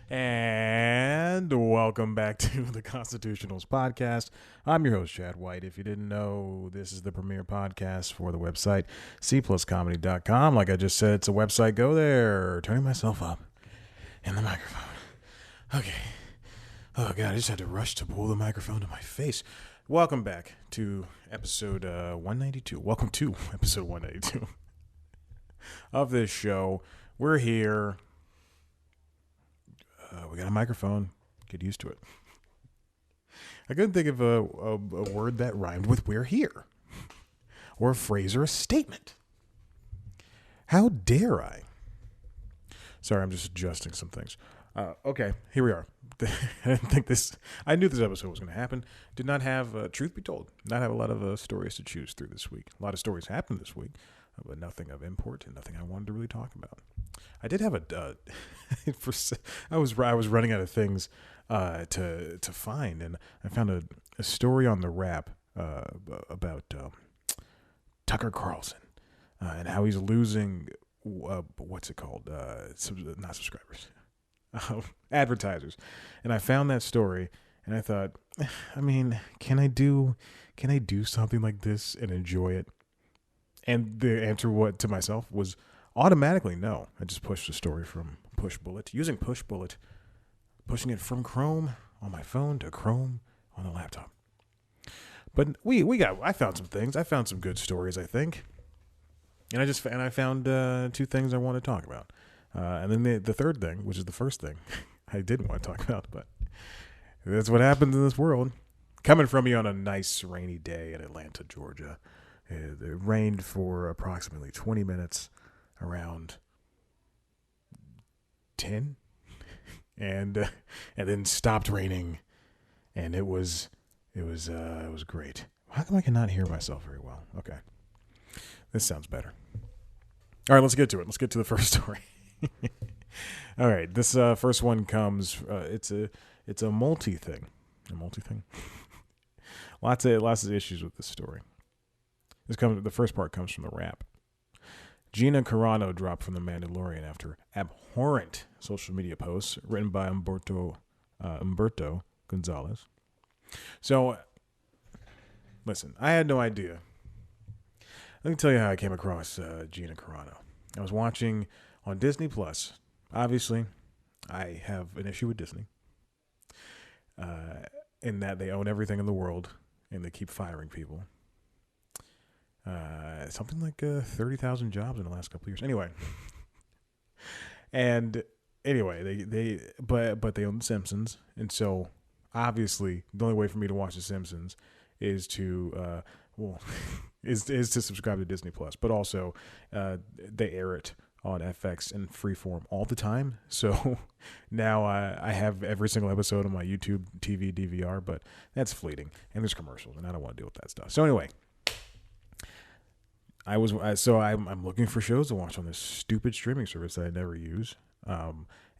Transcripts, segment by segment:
And welcome back to the Constitutionals podcast. I'm your host, Chad White. If you didn't know, this is the premier podcast for the website, cpluscomedy.com. Like I just said, it's a website. Go there. Turning myself up in the microphone. Okay. Oh, God, I just had to rush to pull the microphone to my face. Welcome back to episode 192. Welcome to episode 192 of this show. We're here. We got a microphone. Get used to it. I couldn't think of a word that rhymed with "we're here," or a phrase or a statement. How dare I? Sorry, I'm just adjusting some things. Okay, here we are. I knew this episode was going to happen. Did not have, truth be told, not have a lot of stories to choose through this week. A lot of stories happened this week, but nothing of import and nothing I wanted to really talk about. I did have I was running out of things to find, and I found a story on the Wrap about Tucker Carlson and how he's losing what's it called? Not subscribers, advertisers. And I found that story, and I thought, I mean, can I do something like this and enjoy it? And the answer to myself was automatically no. I just pushed the story from Pushbullet, using Pushbullet, pushing it from Chrome on my phone to Chrome on the laptop. But I found some things. I found some good stories, I think. And I found two things I want to talk about. And then the third thing, which is the first thing I didn't want to talk about, but that's what happens in this world. Coming from me on a nice rainy day in Atlanta, Georgia. It rained for approximately 20 minutes, around 10, and then stopped raining, and it was great. How come I cannot hear myself very well? Okay, this sounds better. All right, let's get to it. Let's get to the first story. All right, this first one comes. It's a multi thing. Lots of issues with this story. The first part comes from the Wrap. Gina Carano dropped from the Mandalorian after abhorrent social media posts written by Umberto Gonzalez. So, listen, I had no idea. Let me tell you how I came across Gina Carano. I was watching on Disney Plus. Obviously, I have an issue with Disney in that they own everything in the world and they keep firing people. Something like 30,000 jobs in the last couple of years. Anyway, but they own The Simpsons, and so obviously the only way for me to watch The Simpsons is to is to subscribe to Disney Plus. But also, they air it on FX and Freeform all the time. So now I have every single episode on my YouTube TV DVR, but that's fleeting, and there's commercials, and I don't want to deal with that stuff. So anyway. I'm looking for shows to watch on this stupid streaming service that I never use.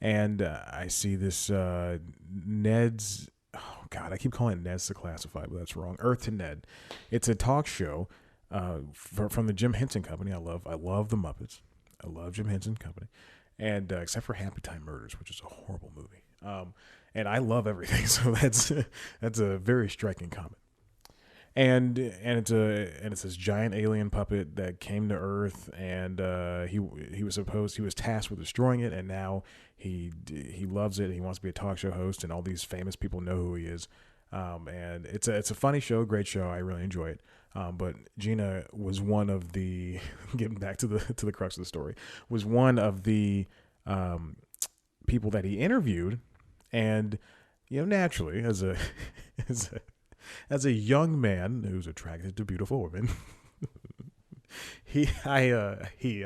And I see this Ned's, oh God, I keep calling it Ned's Declassified, but that's wrong. Earth to Ned. It's a talk show from the Jim Henson Company. I love the Muppets. I love Jim Henson Company. And except for Happy Time Murders, which is a horrible movie. And I love everything. So that's a very striking comment. And it's this giant alien puppet that came to Earth, and he was tasked with destroying it, and now he loves it. He wants to be a talk show host, and all these famous people know who he is. And it's a funny show, great show. I really enjoy it. But Gina was one of the getting back to the crux of the story, was one of the people that he interviewed, and naturally as a young man who's attracted to beautiful women, I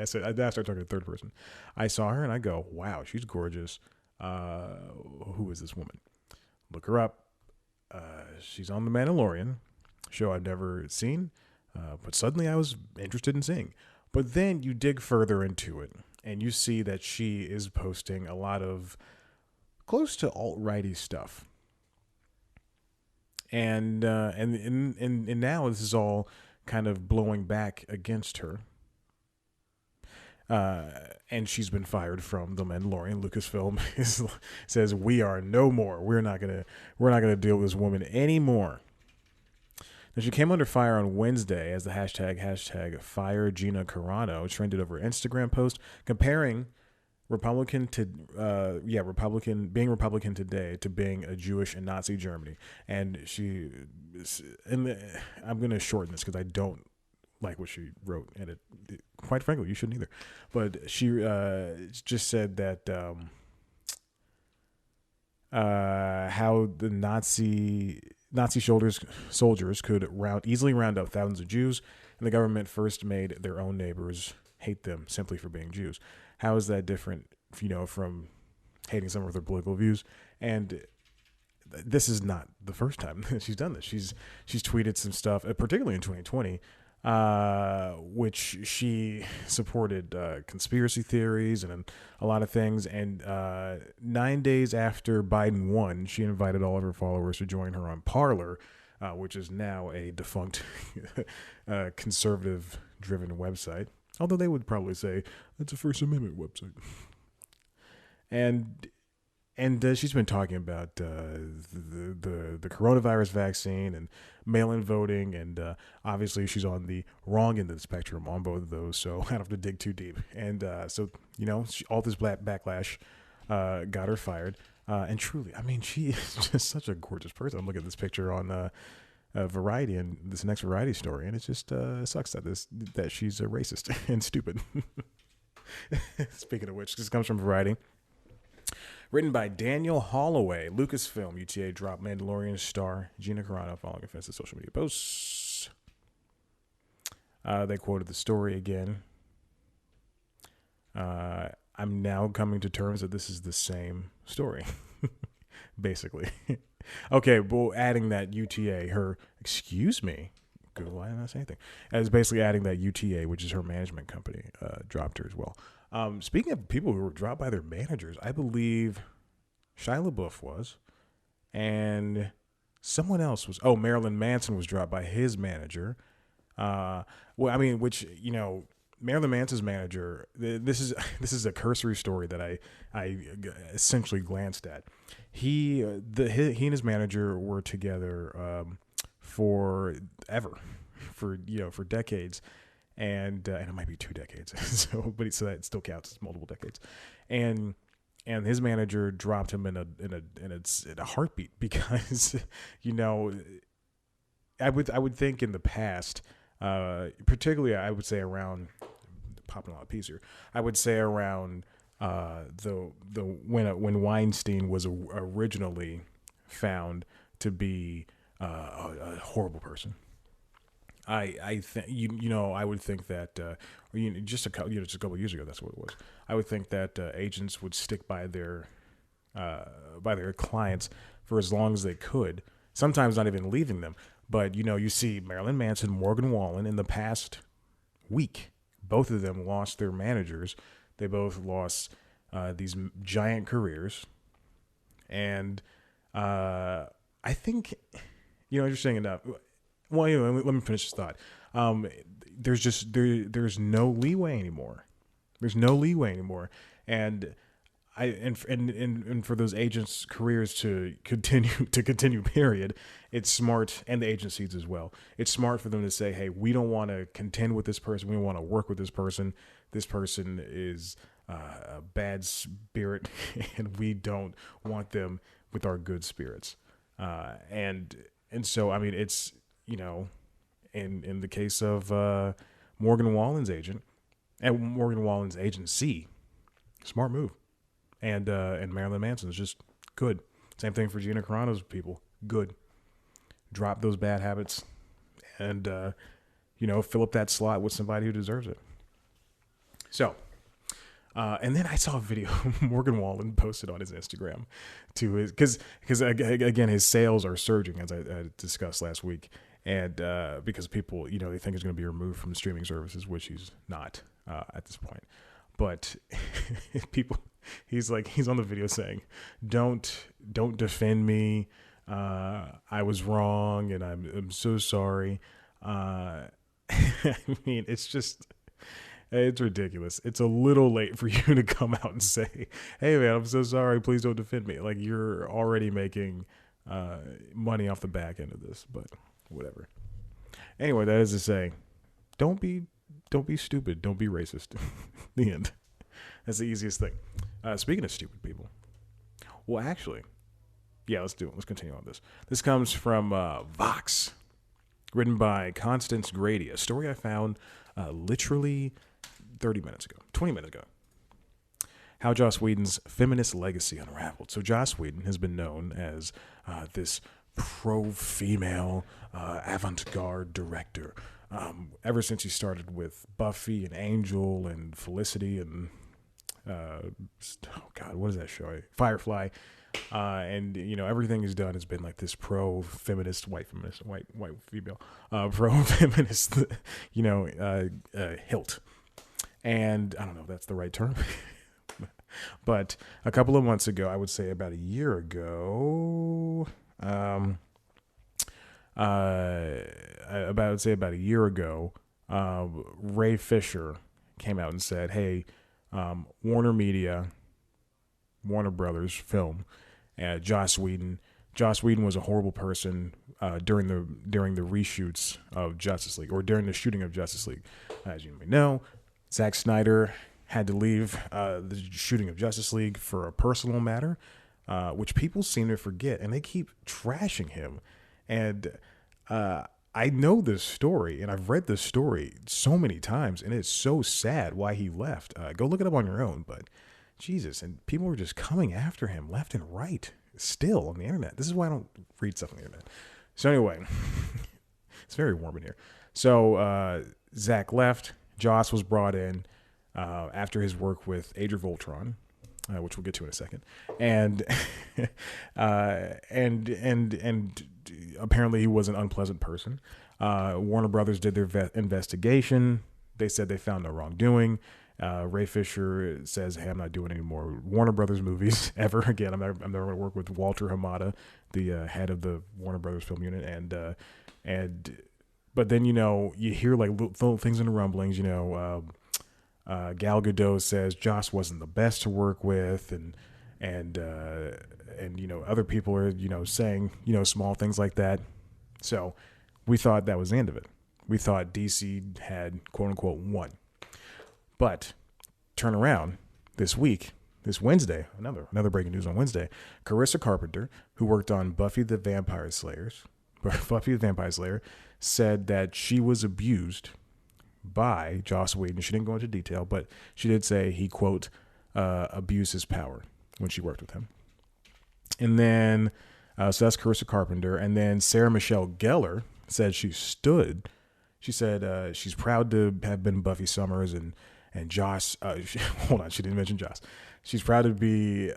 started talking to third person. I saw her and I go, wow, she's gorgeous. Who is this woman? Look her up. She's on the Mandalorian, show I've never seen, but suddenly I was interested in seeing. But then you dig further into it, and you see that she is posting a lot of close to alt-righty stuff. And now this is all kind of blowing back against her. and she's been fired from the Mandalorian. Lucasfilm says we are no more. We're not gonna deal with this woman anymore. Now, she came under fire on Wednesday as the hashtag fire Gina Carano trended over Instagram post comparing Republican being Republican today to being a Jewish in Nazi Germany. And I'm going to shorten this because I don't like what she wrote, and quite frankly, you shouldn't either. But she just said that how the Nazi soldiers could easily round up thousands of Jews, and the government first made their own neighbors hate them simply for being Jews. How is that different, from hating someone with their political views? And this is not the first time she's done this. She's tweeted some stuff, particularly in 2020, which she supported conspiracy theories and a lot of things. And 9 days after Biden won, she invited all of her followers to join her on Parler, which is now a defunct conservative-driven website. Although they would probably say it's a First Amendment website. And she's been talking about the coronavirus vaccine and mail-in voting, and obviously she's on the wrong end of the spectrum on both of those, so I don't have to dig too deep. And all this backlash got her fired. And truly, I mean, she is just such a gorgeous person. I'm looking at this picture on Variety and this next Variety story, and it just sucks that she's a racist and stupid. Speaking of which, this comes from Variety. Written by Daniel Holloway. Lucasfilm, UTA dropped Mandalorian star Gina Carano following offensive social media posts. They quoted the story again. I'm now coming to terms that this is the same story, basically. Okay, well, adding that UTA, excuse me, Google, why did I say anything? As basically adding that UTA, which is her management company, dropped her as well. Speaking of people who were dropped by their managers, I believe Shia LaBeouf was, and someone else was. Oh, Marilyn Manson was dropped by his manager. Marilyn Manson's manager. This is a cursory story that I essentially glanced at. He and his manager were together for decades. And it might be 2 decades, so that still counts as multiple decades. And his manager dropped him in a heartbeat because I would think in the past, particularly I would say around popping a lot of peas here. I would say around when Weinstein was originally found to be a horrible person. I think I would think that just a couple of years ago, that's what it was. I would think that agents would stick by their clients for as long as they could. Sometimes not even leaving them. But you see Marilyn Manson, Morgan Wallen in the past week. Both of them lost their managers. They both lost these giant careers, and I think interesting enough. Well, let me finish this thought. There's no leeway anymore. There's no leeway anymore, and for those agents' careers to continue. Period. It's smart, and the agencies as well. It's smart for them to say, "Hey, we don't want to contend with this person. We want to work with this person. This person is a bad spirit, and we don't want them with our good spirits." And so, I mean, it's. In the case of Morgan Wallen's agent and Morgan Wallen's agency, smart move, and Marilyn Manson's just good. Same thing for Gina Carano's people, good. Drop those bad habits, and fill up that slot with somebody who deserves it. So, and then I saw a video Morgan Wallen posted on his Instagram to his because again his sales are surging, as I discussed last week. And because people, they think he's going to be removed from streaming services, which he's not at this point. But he's on the video saying, "Don't defend me. I was wrong, and I'm so sorry." I mean, it's just It's ridiculous. It's a little late for you to come out and say, "Hey, man, I'm so sorry. Please don't defend me." Like you're already making money off the back end of this, but whatever. Anyway, that is to say, don't be stupid. Don't be racist. The end. That's the easiest thing. Speaking of stupid people, well, actually, yeah, let's do it. Let's continue on this. This comes from Vox, written by Constance Grady. A story I found literally 30 minutes ago, 20 minutes ago. How Joss Whedon's feminist legacy unraveled. So Joss Whedon has been known as this pro-female avant-garde director ever since he started with Buffy and Angel and Felicity and what is that show? Firefly. And everything he's done has been like this pro-feminist, white female, pro-feminist, hilt. And I don't know if that's the right term, but a couple of months ago, I would say about a year ago, Ray Fisher came out and said, "Hey, Warner Brothers film, Joss Whedon. Joss Whedon was a horrible person during the reshoots of Justice League, or during the shooting of Justice League. As you may know, Zack Snyder had to leave the shooting of Justice League for a personal matter, which people seem to forget, and they keep trashing him. And I know this story, and I've read this story so many times, and it's so sad why he left. Go look it up on your own, but Jesus, and people were just coming after him left and right still on the internet. This is why I don't read stuff on the internet. So anyway, it's very warm in here. So Zach left. Joss was brought in after his work with Age of Ultron, which we'll get to in a second. And and apparently he was an unpleasant person. Warner Brothers did their investigation. They said they found no wrongdoing. Ray Fisher says, "Hey, I'm not doing any more Warner Brothers movies ever again. I'm never going to work with Walter Hamada, the head of the Warner Brothers film unit." But then you hear like little things in the rumblings. Gal Gadot says Joss wasn't the best to work with, and other people are saying small things like that. So we thought that was the end of it. We thought DC had quote unquote won. But turn around this Wednesday, another breaking news on Wednesday. Carissa Carpenter, who worked on Buffy the Vampire Slayer, said that she was abused by Joss Whedon. She didn't go into detail, but she did say he, quote, abused his power when she worked with him. And then, so that's Carissa Carpenter. And then Sarah Michelle Gellar said she said she's proud to have been Buffy Summers and Joss, hold on, she didn't mention Joss. She's proud to be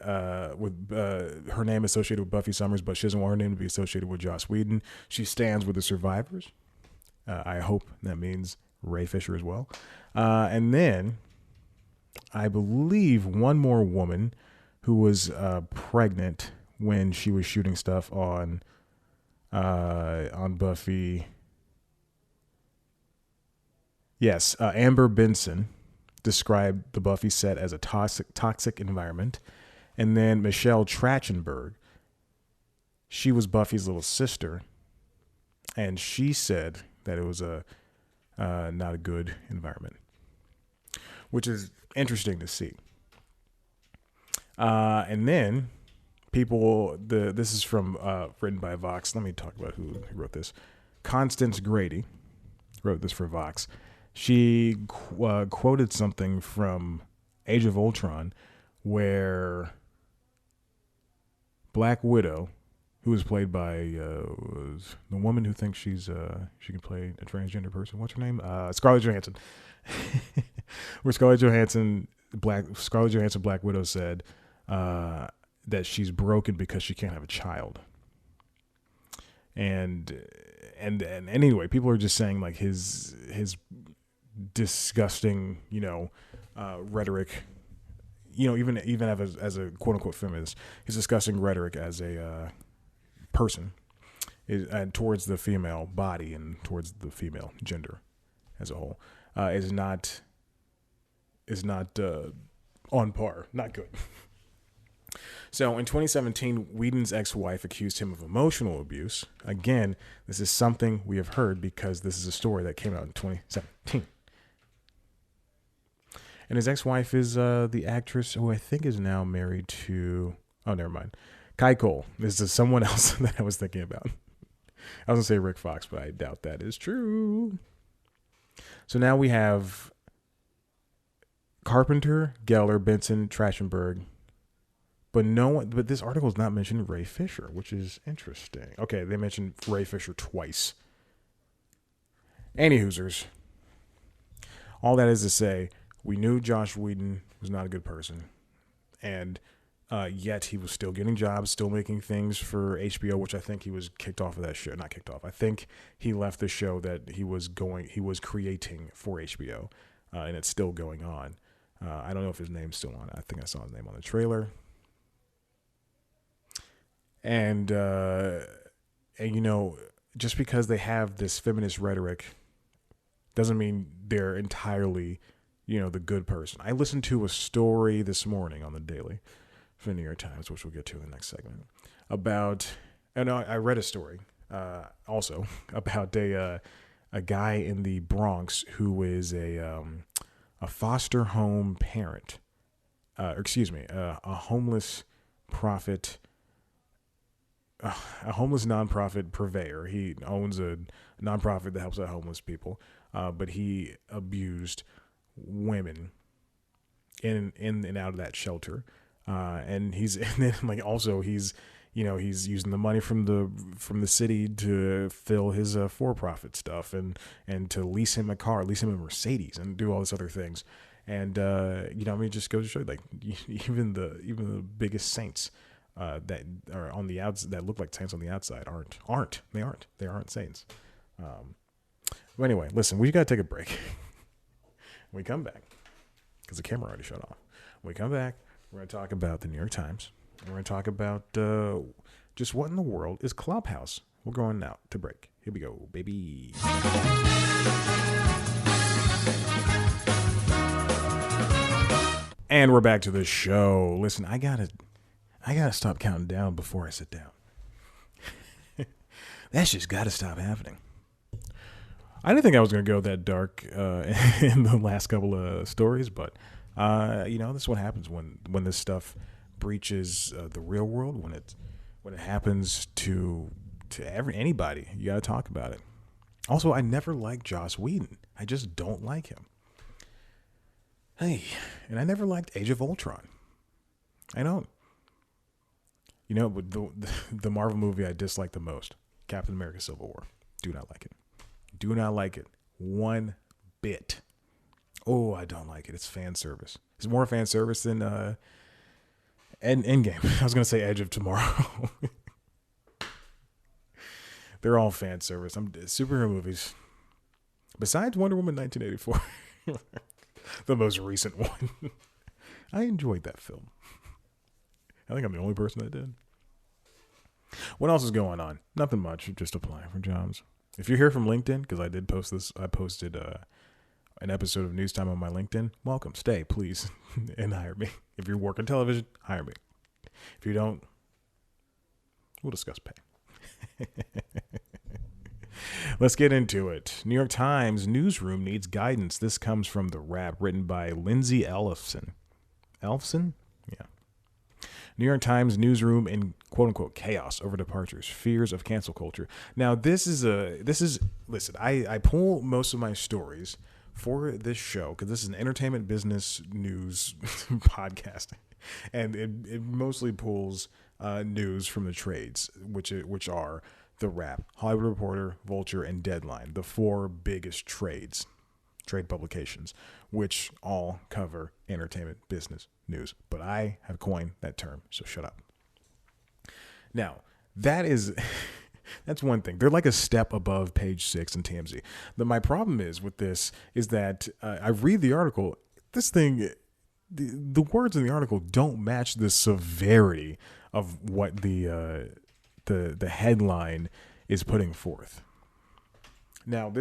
with her name associated with Buffy Summers, but she doesn't want her name to be associated with Joss Whedon. She stands with the survivors. I hope that means Ray Fisher as well. And then I believe one more woman who was pregnant when she was shooting stuff on Buffy. Yes, Amber Benson described the Buffy set as a toxic environment. And then Michelle Trachtenberg, she was Buffy's little sister, and she said that it was not a good environment, which is interesting to see. And then this is from written by Vox. Let me talk about who wrote this. Constance Grady wrote this for Vox. She quoted something from Age of Ultron where Black Widow, who was played by was the woman who thinks she can play a transgender person. What's her name? Scarlett Johansson. Where Scarlett Johansson, Black Widow, said that she's broken because she can't have a child. And anyway, people are just saying like his disgusting, rhetoric, even as a quote unquote feminist, his disgusting rhetoric as a person and towards the female body and towards the female gender as a whole is not on par. Not good. So in 2017, Whedon's ex-wife accused him of emotional abuse. Again, this is something we have heard because this is a story that came out in 2017. And his ex-wife is the actress who I think is now married to... Oh, never mind. Kai Cole. This is someone else that I was thinking about. I was going to say Rick Fox, but I doubt that is true. So now we have Carpenter, Geller, Benson, Trachtenberg. But this article is not mentioning Ray Fisher, which is interesting. Okay, they mentioned Ray Fisher twice. Anyhoosers. All that is to say, we knew Joss Whedon was not a good person. And yet he was still getting jobs, still making things for HBO, which I think he was kicked off of that show. Not kicked off. I think he left the show that he was creating for HBO. And it's still going on. I don't know if his name's still on it. I think I saw his name on the trailer. And you know, just because they have this feminist rhetoric doesn't mean they're entirely, you know, the good person. I listened to a story this morning on the Daily from the New York Times, which we'll get to in the next segment, and I read a story also about a guy in the Bronx who is a foster home parent, a homeless profit. A homeless nonprofit purveyor. He owns a nonprofit that helps out homeless people, but he abused women in and out of that shelter, and he's using the money from the city to fill his for-profit stuff and to lease him a car, lease him a Mercedes, and do all these other things, and it just goes to show you, like, even the biggest saints. That are on the outs that look like saints on the outside they aren't saints. But anyway, listen, we gotta take a break. When we come back, because the camera already shut off. When we come back, we're gonna talk about the New York Times. We're gonna talk about just what in the world is Clubhouse. We're going now to break. Here we go, baby. And we're back to the show. Listen, I gotta stop counting down before I sit down. That's just got to stop happening. I didn't think I was going to go that dark in the last couple of stories, but this is what happens when this stuff breaches the real world. When it happens to anybody, you got to talk about it. Also, I never liked Joss Whedon. I just don't like him. Hey, and I never liked Age of Ultron. I don't. You know, but the Marvel movie I dislike the most, Captain America: Civil War. Do not like it. Do not like it one bit. Oh, I don't like it. It's fan service. It's more fan service than Endgame. I was gonna say Edge of Tomorrow. They're all fan service. Superhero movies. Besides Wonder Woman 1984, the most recent one. I enjoyed that film. I think I'm the only person that did. What else is going on? Nothing much. Just applying for jobs. If you're here from LinkedIn, because I did post this, I posted an episode of News Time on my LinkedIn. Welcome. Stay, please, and hire me. If you're working television, hire me. If you don't, we'll discuss pay. Let's get into it. New York Times newsroom needs guidance. This comes from The Wrap, written by Lindsay Elfson. Elfson? Yeah. New York Times newsroom in quote-unquote chaos over departures, fears of cancel culture. Now, listen, I pull most of my stories for this show because this is an entertainment business news podcast, and it mostly pulls news from the trades, which are The Wrap, Hollywood Reporter, Vulture, and Deadline, the four biggest trade publications, which all cover entertainment business news. But I have coined that term, so shut up. Now, that's one thing. They're like a step above Page 6 and TMZ. My problem is with this is that I read the article. This thing, the words in the article don't match the severity of what the headline is putting forth. Now,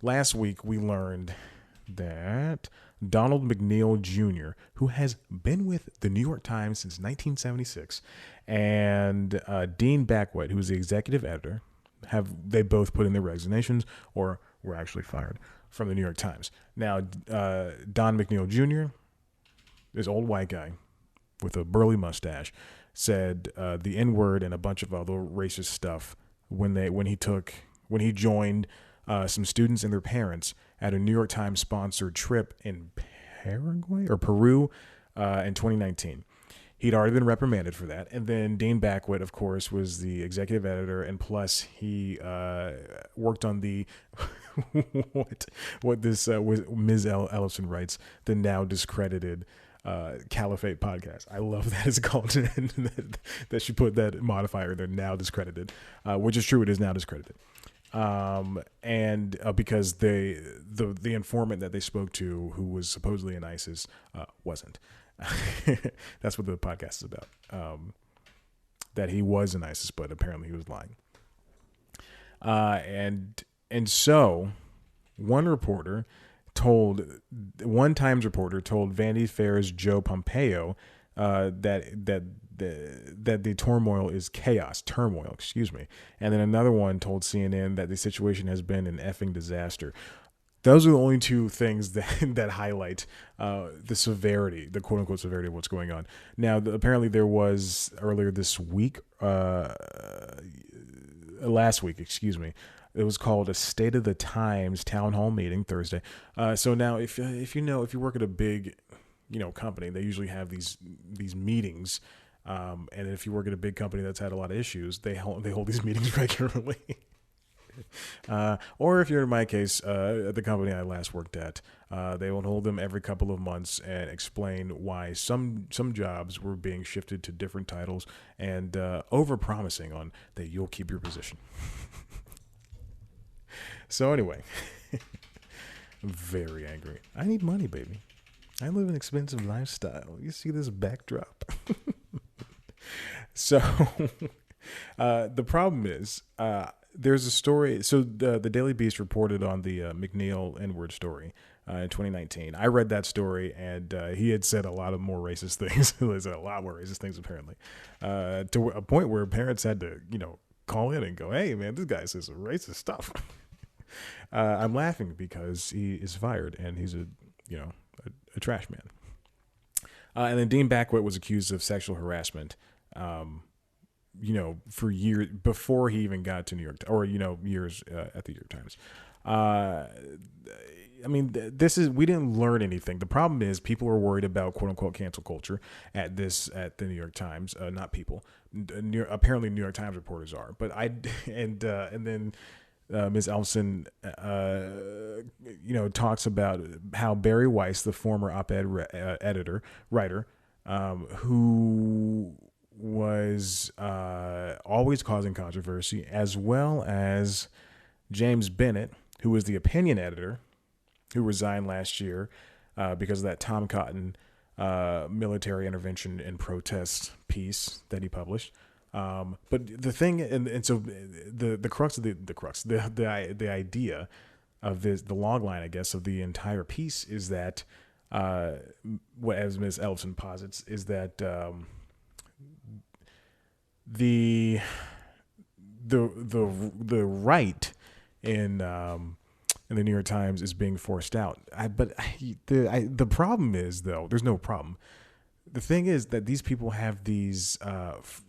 last week we learned that Donald McNeil Jr., who has been with the New York Times since 1976, and Dean Backwet, who is the executive editor. They both put in their resignations or were actually fired from the New York Times. Now, Don McNeil Jr., this old white guy with a burly mustache, said the N-word and a bunch of other racist stuff when he joined some students and their parents at a New York Times sponsored trip in Paraguay or Peru in 2019. He'd already been reprimanded for that. And then Dean Backwet, of course, was the executive editor, and plus he worked on the what this Ms. Ellison writes, the now discredited Caliphate podcast. I love that it's called that she put that modifier there, now discredited, which is true. It is now discredited. Because the informant that they spoke to, who was supposedly in ISIS, wasn't. That's what the podcast is about. That he was in ISIS, but apparently he was lying. And so one Times reporter told Vanity Fair's Joe Pompeo that the turmoil, and then another one told CNN that the situation has been an effing disaster. Those are the only two things that highlight the severity, the quote unquote severity of what's going on. Now, apparently there was earlier this week, last week, it was called a State of the Times town hall meeting Thursday. So now, if you work at a big, company, they usually have these meetings. And if you work at a big company that's had a lot of issues, they hold these meetings regularly. Or if you're in my case, at the company I last worked at, they will hold them every couple of months and explain why some jobs were being shifted to different titles and over-promising on that you'll keep your position. So anyway, very angry. I need money, baby. I live an expensive lifestyle. You see this backdrop? So the problem is there's a story. So the Daily Beast reported on the McNeil N-word story in 2019. I read that story, and he had said a lot of more racist things. He said a lot more racist things, apparently, to a point where parents had to, call in and go, "Hey, man, this guy says some racist stuff." I'm laughing because he is fired, and he's a trash man. And then Dean Backwet was accused of sexual harassment, for years before he even got to New York, or years at the New York Times. We didn't learn anything. The problem is people are worried about quote unquote cancel culture at the New York Times. Not people. Apparently, New York Times reporters are. But and then Ms. Elson, talks about how Barry Weiss, the former op-ed writer, who was always causing controversy, as well as James Bennett, who was the opinion editor, who resigned last year because of that Tom Cotton military intervention and protest piece that he published. But the thing, and so the crux of the idea of this, the log line, I guess, of the entire piece is that, as Ms. Ellison posits, is that the right in the New York Times is being forced out. The problem is, though, there's no problem. The thing is that these people have these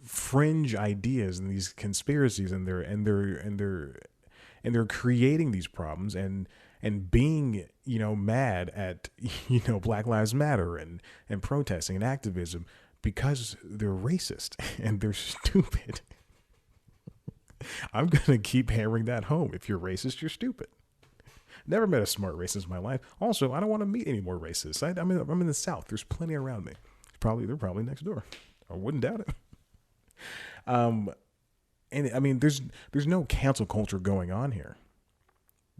fringe ideas and these conspiracies, and they're creating these problems and being mad at Black Lives Matter and protesting and activism because they're racist and they're stupid. I'm gonna keep hammering that home. If you're racist, you're stupid. Never met a smart racist in my life. Also, I don't want to meet any more racists. I'm in the South. There's plenty around me. They're probably next door. I wouldn't doubt it. And I mean, there's no cancel culture going on here.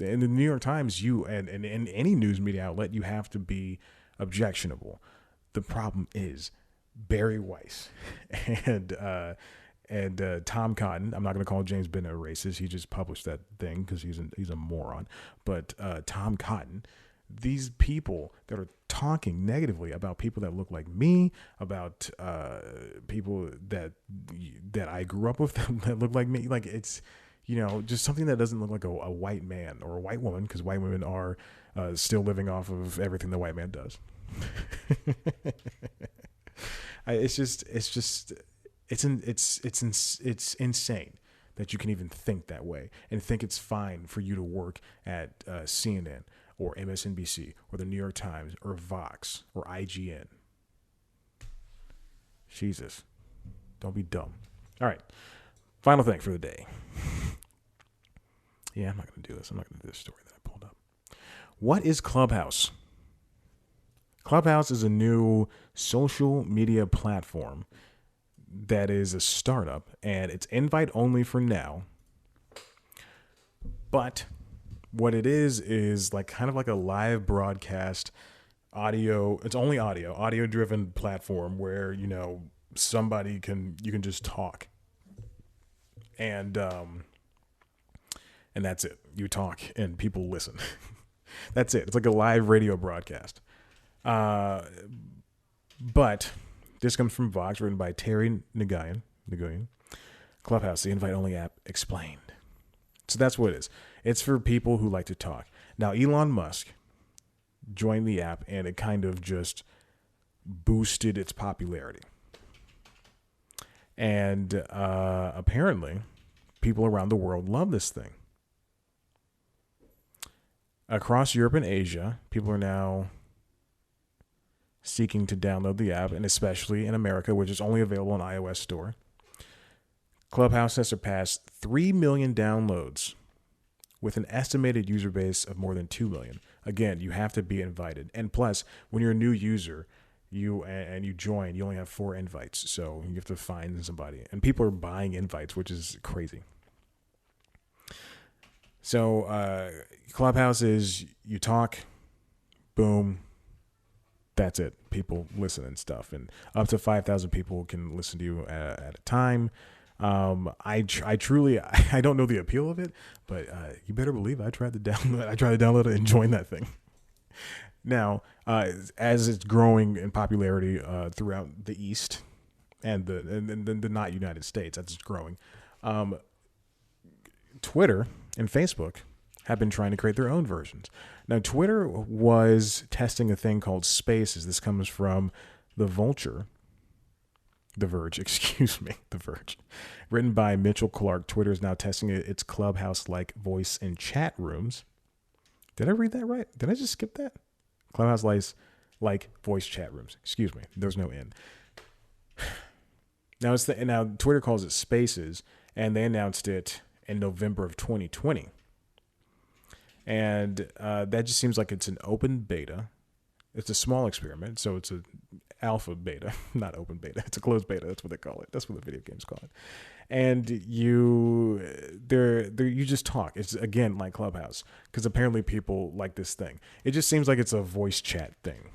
In the New York Times, and in any news media outlet, you have to be objectionable. The problem is Barry Weiss and Tom Cotton. I'm not going to call James Bennett a racist. He just published that thing because he's a moron. But Tom Cotton, these people that are talking negatively about people that look like me, about people that I grew up with that look like me, like it's, just something that doesn't look like a white man or a white woman, because white women are still living off of everything the white man does. It's insane that you can even think that way and think it's fine for you to work at CNN or MSNBC or the New York Times or Vox or IGN. Jesus, don't be dumb. All right, final thing for the day. Yeah, I'm not going to do this. I'm not going to do this story that I pulled up. What is Clubhouse? Clubhouse is a new social media platform that is a startup, and it's invite only for now. But what it is like kind of like a live broadcast audio. It's only audio driven platform where, you can just talk. And that's it. You talk and people listen. That's it. It's like a live radio broadcast. But this comes from Vox, written by Terry Nguyen. Clubhouse, the invite-only app, explained. So that's what it is. It's for people who like to talk. Now, Elon Musk joined the app, and it kind of just boosted its popularity. And apparently, people around the world love this thing. Across Europe and Asia, people are now seeking to download the app, and especially in America, which is only available on iOS store. Clubhouse has surpassed 3 million downloads with an estimated user base of more than 2 million. Again, you have to be invited. And plus, when you're a new user, you join, you only have 4 invites. So you have to find somebody. And people are buying invites, which is crazy. So Clubhouse is, you talk, boom, that's it. People listen and stuff, and up to 5,000 people can listen to you at a time. I truly don't know the appeal of it, but you better believe I tried to download it and join that thing. Now, as it's growing in popularity throughout the East and the not United States, as it's growing, Twitter and Facebook have been trying to create their own versions. Now, Twitter was testing a thing called Spaces. This comes from The Verge. Written by Mitchell Clark, Twitter is now testing its Clubhouse-like voice and chat rooms. Did I read that right? Did I just skip that? Clubhouse-like voice chat rooms. Excuse me. There's no N. Now, now Twitter calls it Spaces, and they announced it in November of 2020. And that just seems like it's an open beta. It's a small experiment, so it's an alpha beta, not open beta. It's a closed beta. That's what they call it. That's what the video games call it. And you just talk. It's, again, like Clubhouse, because apparently people like this thing. It just seems like it's a voice chat thing.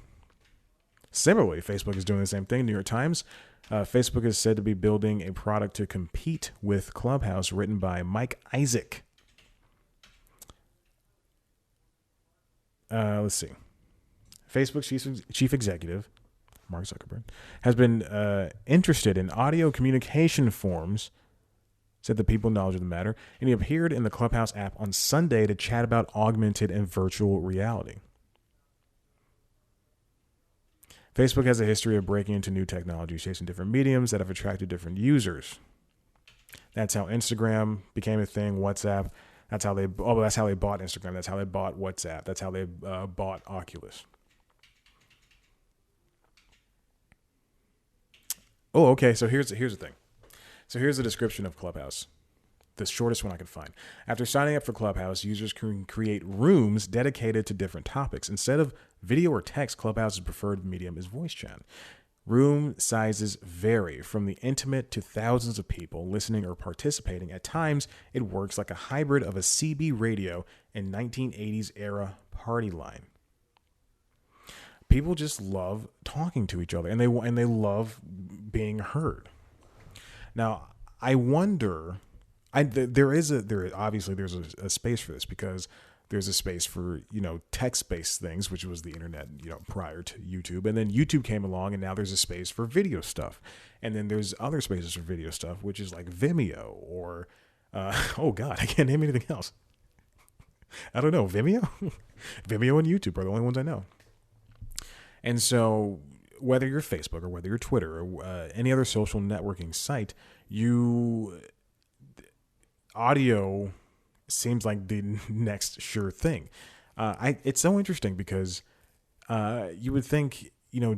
Similarly, Facebook is doing the same thing. New York Times, Facebook is said to be building a product to compete with Clubhouse, written by Mike Isaac. Let's see. Facebook's chief executive, Mark Zuckerberg, has been interested in audio communication forms, said the People Knowledge of the Matter, and he appeared in the Clubhouse app on Sunday to chat about augmented and virtual reality. Facebook has a history of breaking into new technologies, chasing different mediums that have attracted different users. That's how Instagram became a thing, WhatsApp. That's how they bought Instagram. That's how they bought WhatsApp. That's how they bought Oculus. Oh, okay. So here's the thing. So here's the description of Clubhouse, the shortest one I could find. After signing up for Clubhouse, users can create rooms dedicated to different topics. Instead of video or text, Clubhouse's preferred medium is voice chat. Room sizes vary from the intimate to thousands of people listening or participating. At times, it works like a hybrid of a CB radio and 1980s era party line. People just love talking to each other, and they love being heard. Now, I wonder. There's a space for this, because There's a space for, text-based things, which was the internet, prior to YouTube. And then YouTube came along, and now there's a space for video stuff. And then there's other spaces for video stuff, which is like Vimeo or, oh God, I can't name anything else. I don't know, Vimeo? Vimeo and YouTube are the only ones I know. And so whether you're Facebook or whether you're Twitter or any other social networking site, audio seems like the next sure thing. It's so interesting because you would think,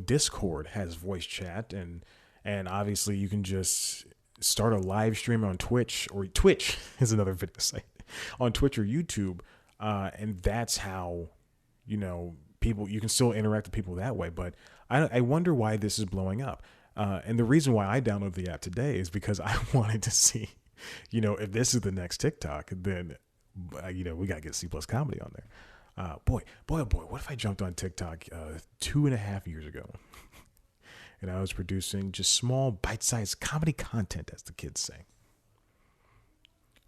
Discord has voice chat and obviously you can just start a live stream on Twitch, or Twitch is another video site, on Twitch or YouTube. And that's how, people, you can still interact with people that way. But I wonder why this is blowing up. And the reason why I downloaded the app today is because I wanted to see, if this is the next TikTok, then, we got to get C+ comedy on there. Boy, what if I jumped on TikTok 2.5 years ago and I was producing just small bite-sized comedy content, as the kids say?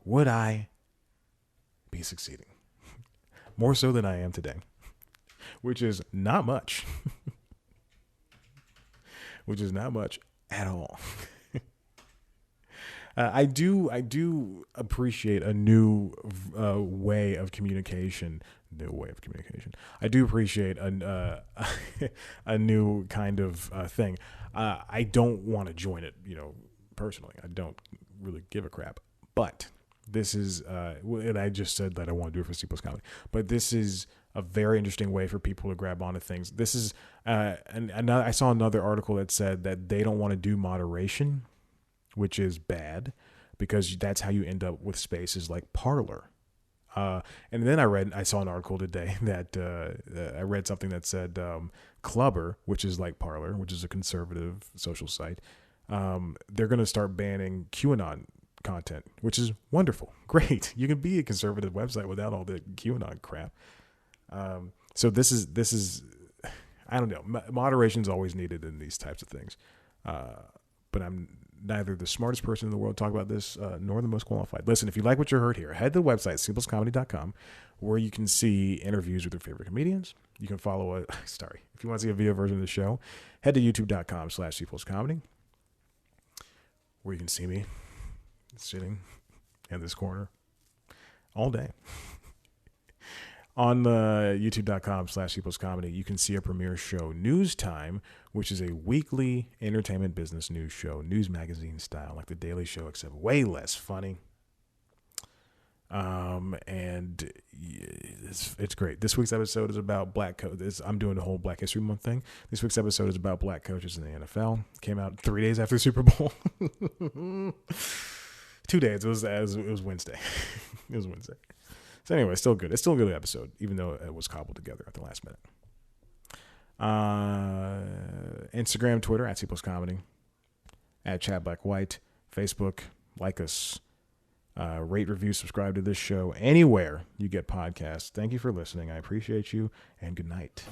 Would I be succeeding? More so than I am today, which is not much. Which is not much at all. I do appreciate a new way of communication. I do appreciate a new kind of thing. I don't want to join it, personally. I don't really give a crap. But this is, and I just said that I want to do it for C+ comedy. But this is a very interesting way for people to grab onto things. This is, I saw another article that said that they don't want to do moderation, which is bad, because that's how you end up with spaces like Parler. And then I saw an article today that I read something that said Clubber, which is like Parler, which is a conservative social site. They're going to start banning QAnon content, which is wonderful. Great. You can be a conservative website without all the QAnon crap. So this is, I don't know. Moderation is always needed in these types of things. But I'm neither the smartest person in the world to talk about this, nor the most qualified. Listen, if you like what you heard here, head to the website, cpluscomedy.com, where you can see interviews with your favorite comedians. You can follow if you want to see a video version of the show, head to youtube.com/cpluscomedy, where you can see me sitting in this corner all day. On youtube.com/cpluscomedy, you can see a premiere show, News Time, which is a weekly entertainment business news show, news magazine style, like The Daily Show, except way less funny. And it's great. This week's episode is about black coaches. I'm doing the whole Black History Month thing. This week's episode is about black coaches in the NFL. Came out 3 days after the Super Bowl. 2 days. It was Wednesday. It was Wednesday. So anyway, it's still good. It's still a good episode, even though it was cobbled together at the last minute. Instagram, Twitter, @CPlusComedy, @ChatBlackWhite, Facebook, like us, rate, review, subscribe to this show anywhere you get podcasts. Thank you for listening. I appreciate you, and good night.